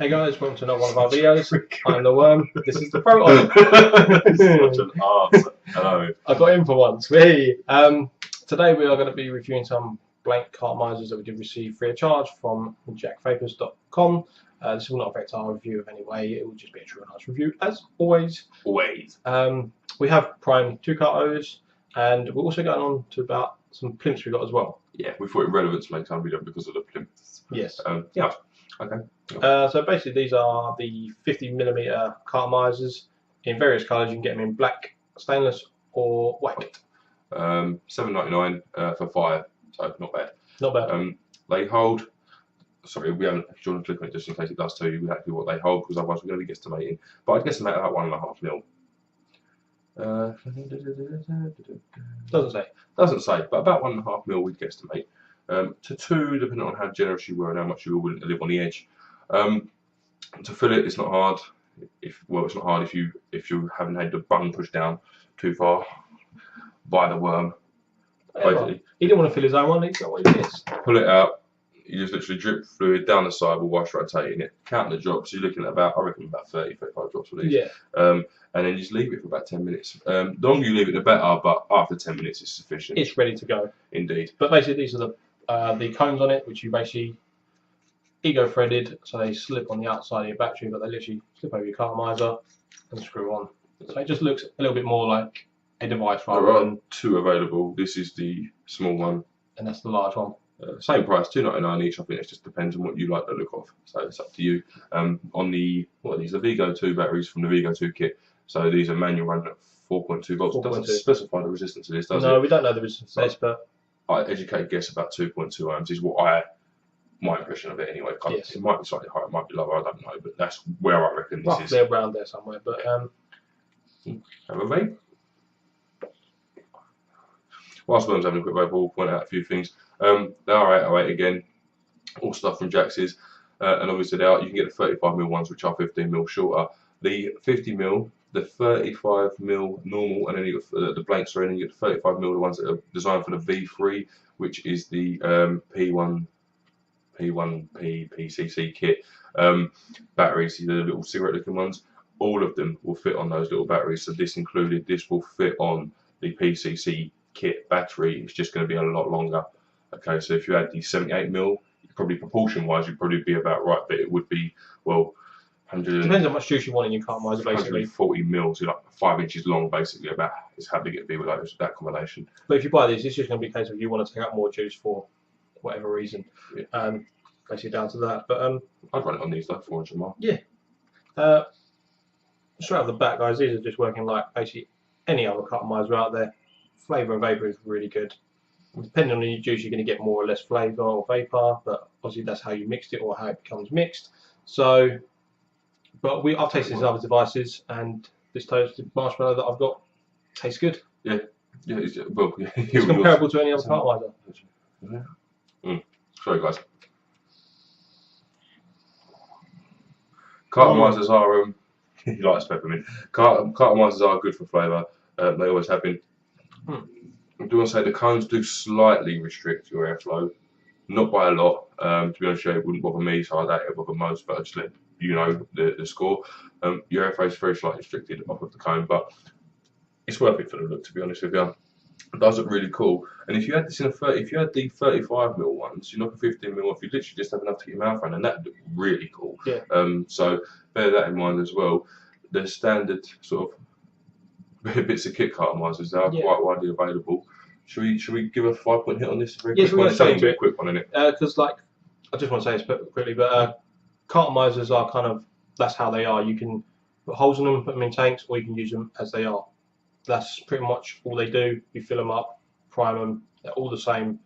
Hey guys, welcome to another one of our videos. I'm the Worm. This is the Proton. Such an arse. Hello. I got in for once. Today we are going to be reviewing some blank cartomisers that we did receive free of charge from JacVapours.com. This will not affect our review of any way. It will just be a true and nice review, as always. Always. We have primed 2 cartos, and we're also going on to about some plimps we got as well. Yeah, we thought it relevant to make some video because of the plimps. Yes. Yeah. Okay. So basically, these are the 50mm cartomisers in various colours. You can get them in black, stainless, or white. $7.99 for 5, so not bad. Not bad. They hold. Sorry, we haven't. If you want to click on it just in case it does tell you exactly what they hold, because otherwise we're going to be guesstimating. But I'd guesstimate about 1.5 mil. Doesn't say. Doesn't say, but about 1.5 mil we'd guesstimate. To 2, depending on how generous you were and how much you were willing to live on the edge. To fill it, it's not hard. It's not hard if you haven't had the bung pushed down too far by the worm. Basically, he didn't want to fill his own one. He's got what he gets. Pull it out. You just literally drip fluid down the side whilst rotating it. Count the drops. You're looking at about, I reckon, about 30, 35 drops for these. Yeah. And then just leave it for about 10 minutes. The longer you leave it, the better. But after 10 minutes, it's sufficient. It's ready to go. Indeed. But basically, these are the cones on it, which you basically ego threaded, so they slip on the outside of your battery, but they literally slip over your cartomiser and screw on. So it just looks a little bit more like a device rather than 2 available. This is the small one, and that's the large one. Same price, $2.99 each. I think it just depends on what you like the look of, so it's up to you. On the what are these? The Vigo 2 batteries from the Vigo 2 kit. So these are manual run at 4.2 volts. It doesn't specify the resistance of this, does it? No, we don't know the resistance of this, but I educate guess about 2.2 ohms is what my impression of it anyway. Yes. It might be slightly higher, it might be lower, I don't know, but that's where I reckon this is. Roughly around there somewhere. But have a vape. Whilst Worm's having a quick vape, we'll point out a few things. They are 808 again, all stuff from Jax's, and obviously they are. You can get the 35mm ones, which are 15mm shorter. The 50mm, the 35mm normal, and then you got the blanks, and then you get the 35mm, the ones that are designed for the V3, which is the P1P PCC kit batteries. The little cigarette-looking ones. All of them will fit on those little batteries. So this included. This will fit on the PCC kit battery. It's just going to be a lot longer. Okay, so if you had the 78mm, probably proportion-wise, you'd probably be about right, but it would be, well, 100. Depends how much juice you want in your cartomiser, basically. 140mm, so like 5 inches long, basically. About is how big it'd be with that combination. But if you buy these, it's just going to be a case of you want to take out more juice for whatever reason. Yeah. Basically down to that. But I'd run it on these like 400 miles. Yeah. Straight off the bat, guys, these are just working like basically any other cartomiser out there. Flavour and vapour is really good. Depending on the juice, you're going to get more or less flavour or vapour, but obviously that's how you mixed it or how it becomes mixed. So, but I've tasted these other devices, and this toasted marshmallow that I've got tastes good. Yeah, yeah, it's comparable to any other cartomiser. Yeah. Sorry, guys. Cartomisers are you like this peppermint. Cartomisers are good for flavour. They always have been. I do want to say the cones do slightly restrict your airflow, not by a lot. To be honest, it wouldn't bother me, so I doubt it would bother most. But I just let you know the score. Your airflow is very slightly restricted off of the cone, but it's worth it for the look. To be honest with you, it does look really cool. And if you had this in if you had the 35mm ones, you knock a 15mm off, you literally just have enough to get your mouth around, and that look really cool. Yeah. So bear that in mind as well. The standard sort of bits of kit cartomisers, they are quite widely available. Should we give a 5-point hit on this? Yes, we're going to say a quick one in it. Because like I just want to say this quickly, but cartomisers are kind of, that's how they are. You can put holes in them, put them in tanks, or you can use them as they are. That's pretty much all they do. You fill them up, prime them. They're all the same.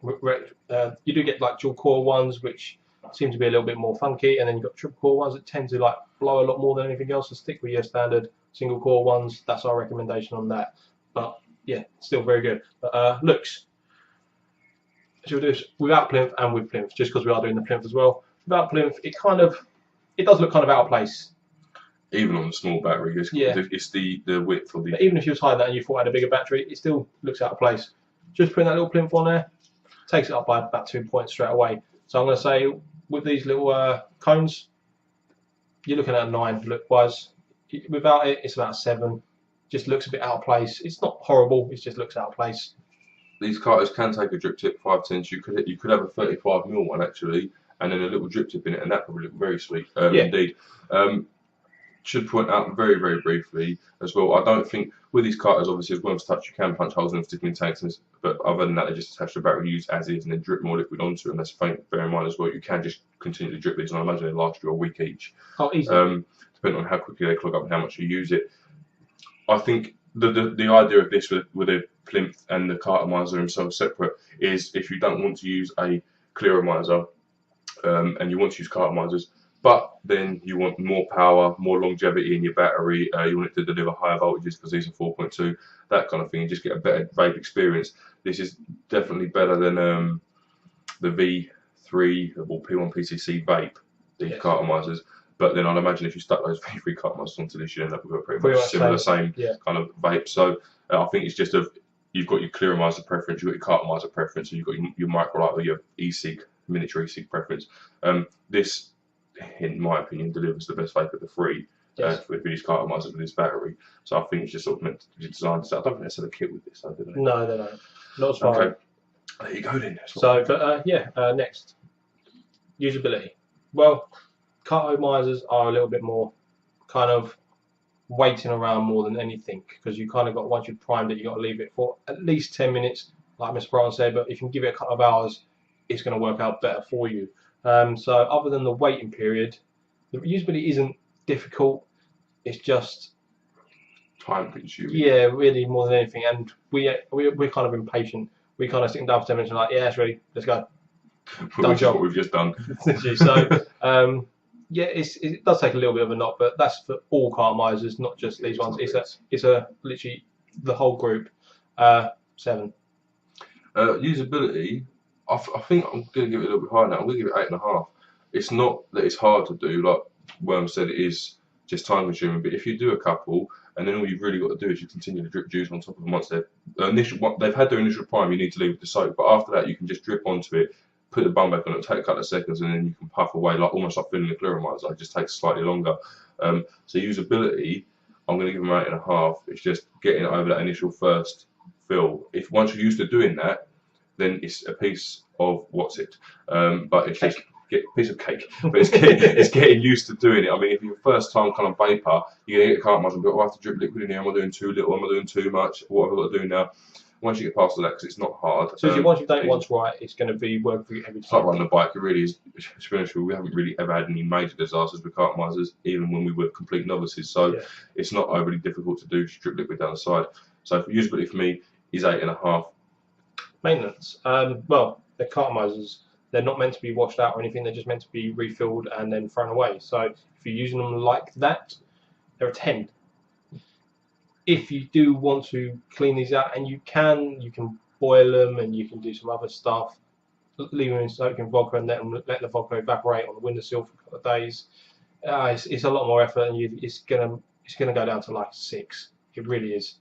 You do get like dual core ones, which seem to be a little bit more funky, and then you've got triple core ones that tend to like blow a lot more than anything else. So stick with your standard single core ones. That's our recommendation on that. But yeah, still very good. But looks, should we do this without plinth and with plinth, just because we are doing the plinth as well. Without plinth, it does look kind of out of place. Even on the small battery, it's the width or the. But even if you was hiding that and you thought it had a bigger battery, it still looks out of place. Just putting that little plinth on there takes it up by about 2 points straight away. So I'm going to say with these little cones, you're looking at a 9 look-wise. Without it, it's about a 7. Just looks a bit out of place. It's not horrible. It just looks out of place. These carters can take a drip tip 510s. You could have a 35mm one actually, and then a little drip tip in it, and that would look very sweet. Indeed. Should point out very, very briefly as well, I don't think with these carters, obviously, as well as touch, you can punch holes in them, stick them in tanks, but other than that, they just attach the battery used as is and then drip more liquid onto it. And that's bear in mind as well, you can just continue to drip these, and I imagine they last you a week each. Oh, easily. Depending on how quickly they clog up and how much you use it. I think the idea of this with a plinth and the Cartomiser themselves separate is if you don't want to use a clearomiser and you want to use Cartomisers, but then you want more power, more longevity in your battery, you want it to deliver higher voltages because these are 4.2, that kind of thing, and just get a better vape experience. This is definitely better than the V3 or P1 PCC vape, these Cartomisers. But then I'd imagine if you stuck those V3 Cartomisers onto this, you end up with a pretty much similar, same kind of vape. So I think it's just you've got your clearomiser preference, you've got your Cartomiser preference, and you've got your microlight or your e-cig, miniature e-cig preference. This, in my opinion, delivers the best vape of the three with these Cartomisers with this battery. So I think it's just sort of meant to be designed. I don't think they sell a kit with this, though, do they? No, they don't. Not as far. Okay. There you go then. So, but next, usability. Well, Cartomisers are a little bit more kind of waiting around more than anything, because you kind of got, once you've primed it, you got to leave it for at least 10 minutes, like Mr. Brown said. But if you can give it a couple of hours, it's going to work out better for you. So other than the waiting period, the usability isn't difficult. It's just time consuming. Yeah, really, more than anything. And we're kind of impatient. We kind of sit down for 10 minutes and like, yeah, it's ready, let's go. Which is what we've just done. So yeah, it does take a little bit of a knock, but that's for all Cartomisers, not just these ones. It's a literally the whole group. 7. Usability, I think I'm going to give it a little bit higher now. I'm going to give it 8.5. It's not that it's hard to do, like Worm said, it is just time consuming. But if you do a couple, and then all you've really got to do is you continue to drip juice on top of them once they've had their initial prime, you need to leave it to soak. But after that, you can just drip onto it, put the bum back on it, take a couple of seconds, and then you can puff away, like almost like filling the clearomiser. It just takes slightly longer. So usability, I'm going to give them 8.5. It's just getting over that initial first fill. If once you're used to doing that, then it's a piece of but it's just a piece of cake. But it's getting used to doing it. I mean, if you're first time kind of vapor, you're gonna get Cartomiser and go, oh, I have to drip liquid in here. Am I doing too little? Am I doing too much? What have I got to do now? Once you get past that, because it's not hard. So once you've done it once right, it's going to be working for you every time. It's like riding a bike. It really is. To be honest with you, we haven't really ever had any major disasters with Cartomisers, even when we were complete novices. So it's not overly difficult to do. Just drip liquid down the side. So usability for me is 8.5. Maintenance. Well, the Cartomisers, they're not meant to be washed out or anything. They're just meant to be refilled and then thrown away. So if you're using them like that, they're a 10. If you do want to clean these out, and you can boil them and you can do some other stuff, leave them in soaking vodka and let the vodka evaporate on the windowsill for a couple of days. It's a lot more effort, and it's gonna go down to like 6. It really is.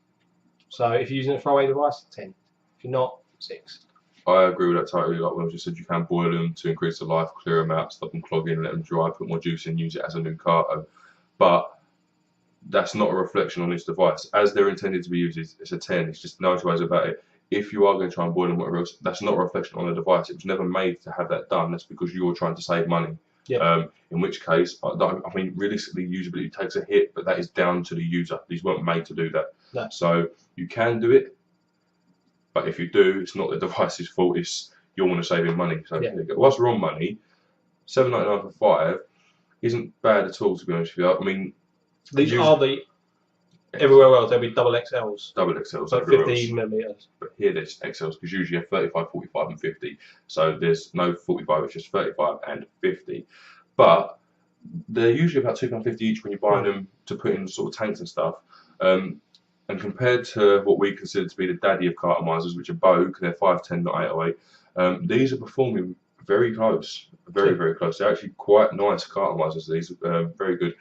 So if you're using a throwaway device, 10. If you're not, 6. I agree with that totally. Like when I just said, you can boil them to increase the life, clear them out, stop them clogging, let them dry, put more juice in, use it as a new carto. But that's not a reflection on this device. As they're intended to be used, it's a 10. It's just no two ways about it. If you are going to try and boil them, whatever else, that's not a reflection on the device. It was never made to have that done. That's because you're trying to save money. Yeah. In which case, I mean, realistically, usability takes a hit, but that is down to the user. These weren't made to do that. No. So you can do it, but if you do, it's not the device's fault. It's you're want to save your money. So whilst we're on money, $7.99 for 5 isn't bad at all, to be honest with you. I mean, these are the everywhere else. They'll be double XLs. Double XLs. So 50 millimeters. But here there's XLs because usually you have 35, 45, and 50. So there's no 45. It's just 35 and 50. But they're usually about £2.50 each when you buy them to put in sort of tanks and stuff. And compared to what we consider to be the daddy of Cartomisers, which are Bogue, they're 510, not 808. These are performing very close, very close. They're actually quite nice Cartomisers. These are very good,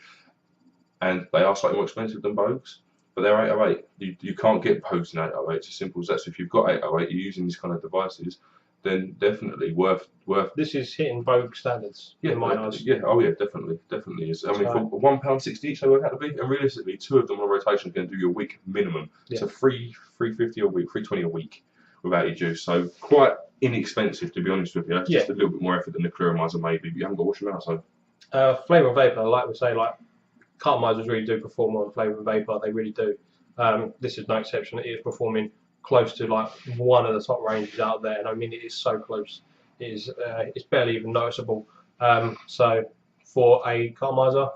and they are slightly more expensive than Bogues, but they're 808. You can't get Bogues in 808. It's as simple as that. So if you've got 808, you're using these kind of devices. then definitely worth. This is hitting Vogue standards in my eyes. Yeah, oh yeah, definitely is. I mean, for £1.60 each, they work out to be, and realistically, 2 of them on rotation can do you a week minimum. Yeah. So £3.50 a week, £3.20 a week without your juice. So quite inexpensive, to be honest with you. It's just a little bit more effort than the Cartomiser maybe, but you haven't got to wash them out. So flavour and vapour, like we say, like Cartomisers really do perform on flavour and vapour. They really do. This is no exception. It is performing close to like one of the top ranges out there, and I mean it is so close. It is it's barely even noticeable. So for a Cartomiser,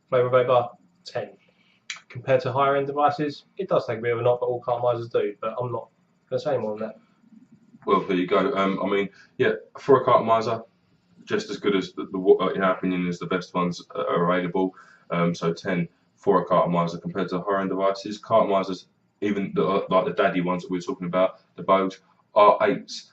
flavour vapour, 10. Compared to higher end devices, it does take a bit of a knock, but all Cartomisers do. But I'm not going to say more than that. Well, there you go. I mean, yeah, for a Cartomiser, just as good as in our opinion, is the best ones are available. So 10 for a Cartomiser compared to higher end devices. Cartomisers, even like the daddy ones that we were talking about, the Vogues, are 8s.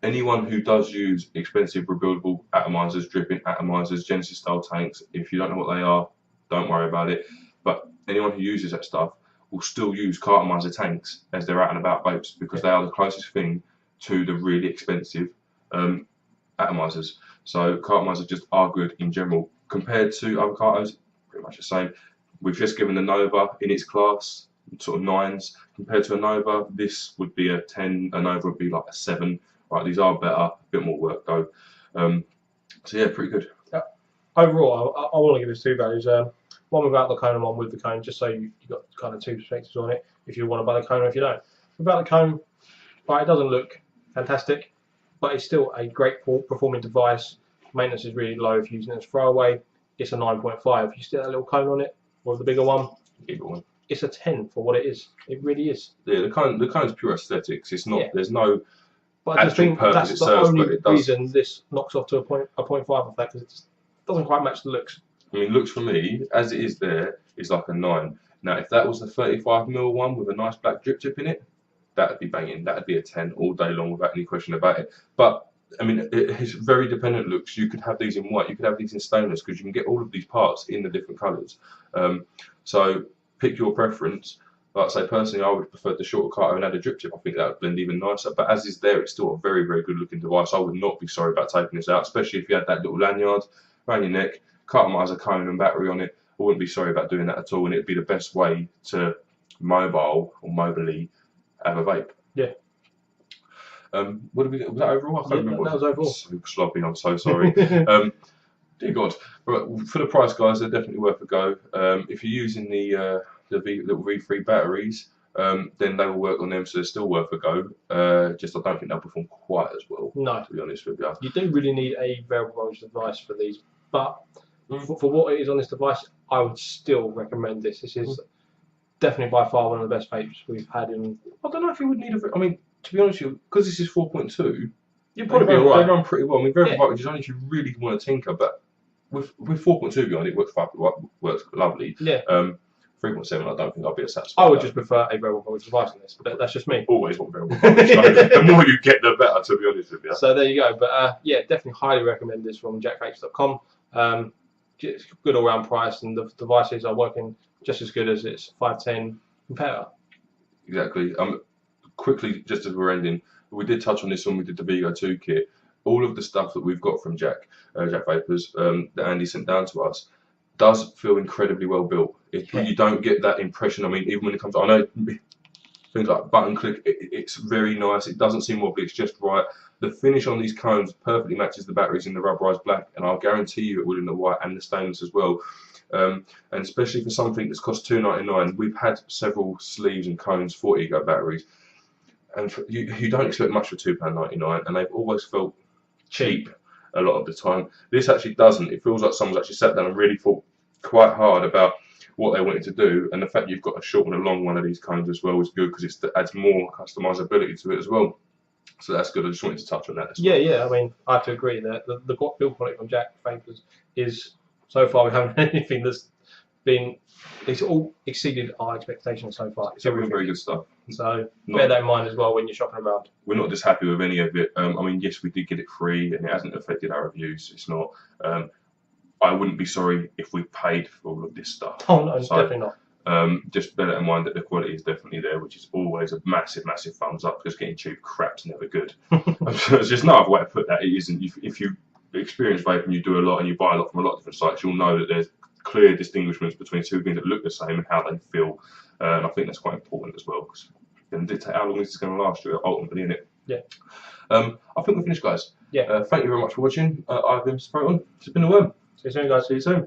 Anyone who does use expensive rebuildable atomizers, dripping atomizers, Genesis style tanks, if you don't know what they are, don't worry about it. But anyone who uses that stuff will still use Cartomiser tanks as their out and about vapes, because they are the closest thing to the really expensive atomizers. So Cartomisers just are good in general. Compared to other Cartos, pretty much the same. We've just given the Nova in its class sort of 9s. Compared to a Nova, this would be a 10, a Nova would be like a 7. Right, these are better, a bit more work though. So yeah, pretty good. Overall, I want to give this 2 values. One without the cone and one with the cone, just so you've got kind of 2 perspectives on it. If you want to buy the cone or if you don't. Without the cone, right, it doesn't look fantastic, but it's still a great performing device. Maintenance is really low if you're using it as throwaway. It's a 9.5. If you stick that little cone on it, or the bigger one, it's a 10 for what it is. It really is. Yeah, the cone's pure aesthetics. It's not. Yeah. There's no. But I just think that's the only reason this knocks off to a 0.5 of that, because it just doesn't quite match the looks. I mean, looks for me, as it is there, is like a 9. Now, if that was a 35mm one with a nice black drip tip in it, that'd be banging. That'd be a 10 all day long without any question about it. But I mean, it's very dependent looks. You could have these in white, you could have these in stainless, because you can get all of these parts in the different colours. So pick your preference. Like I say, personally, I would prefer the shorter Carto and add a drip tip. I think that would blend even nicer. But as is there, it's still a very, very good looking device. I would not be sorry about taking this out, especially if you had that little lanyard around your neck, Cartomiser cone and battery on it. I wouldn't be sorry about doing that at all, and it'd be the best way to mobily have a vape. Yeah. What did we get? Was that overall? I can't remember. That was overall. So sloppy. I'm so sorry. Dear God. But for the price, guys, they're definitely worth a go. If you're using the little V3 batteries, then they will work on them, so they're still worth a go. Just I don't think they'll perform quite as well. No, to be honest with you. You do really need a variable voltage device for these, but for what it is on this device, I would still recommend this. This is definitely by far one of the best vapes we've had in. I don't know if you would need a. I mean, to be honest with you, because this is 4.2, you'd probably be alright. They run pretty well. I mean, variable voltage is only if you really want to tinker, but with 4.2 behind it, works lovely. Yeah. 3.7, I don't think I'd be as satisfied. I would just prefer a variable voltage device on this, but that's just me. Always want variable voltage. The more you get, the better, to be honest with you. So there you go. But yeah, definitely highly recommend this from JacVapes.com. It's a good all-round price, and the devices are working just as good as its 510 competitor. Exactly. Quickly, just as we're ending, we did touch on this when we did the Vigo 2 kit. All of the stuff that we've got from JacVapours that Andy sent down to us does feel incredibly well built. You don't get that impression. I mean, even when it comes to, I know things like button click, it's very nice. It doesn't seem wobbly, it's just right. The finish on these cones perfectly matches the batteries in the rubberized black, and I'll guarantee you it will in the white and the stainless as well. And especially for something that's cost $2.99, we've had several sleeves and cones for Ego batteries, and you don't expect much for £2.99, and they've always felt cheap a lot of the time. This actually doesn't. It feels like someone's actually sat down and really thought quite hard about what they wanted to do, and the fact you've got a short and a long one of these cones as well is good, because it adds more customizability to it as well. So that's good. I just wanted to touch on that as well. Yeah. I mean, I have to agree that the build quality from JacVapours is, so far we haven't had anything that's been, it's all exceeded our expectations so far. It's everything very good stuff. So bear that in mind as well when you're shopping around. We're not just happy with any of it. I mean, yes, we did get it free, and it hasn't affected our reviews. It's not. I wouldn't be sorry if we paid for all of this stuff. Oh no, definitely not. Just bear in mind that the quality is definitely there, which is always a massive thumbs up, because getting cheap crap's never good. There's just no other way to put that. It isn't. If you experience vaping, you do a lot and you buy a lot from a lot of different sites, you'll know that there's clear distinguishments between two things that look the same and how they feel. And I think that's quite important as well, because it can dictate how long this is going to last you ultimately, isn't it? Yeah. I think we're finished, guys. Yeah. Thank you very much for watching. I've been Mr. Proton. It's been a worm. See you soon, guys. See you soon.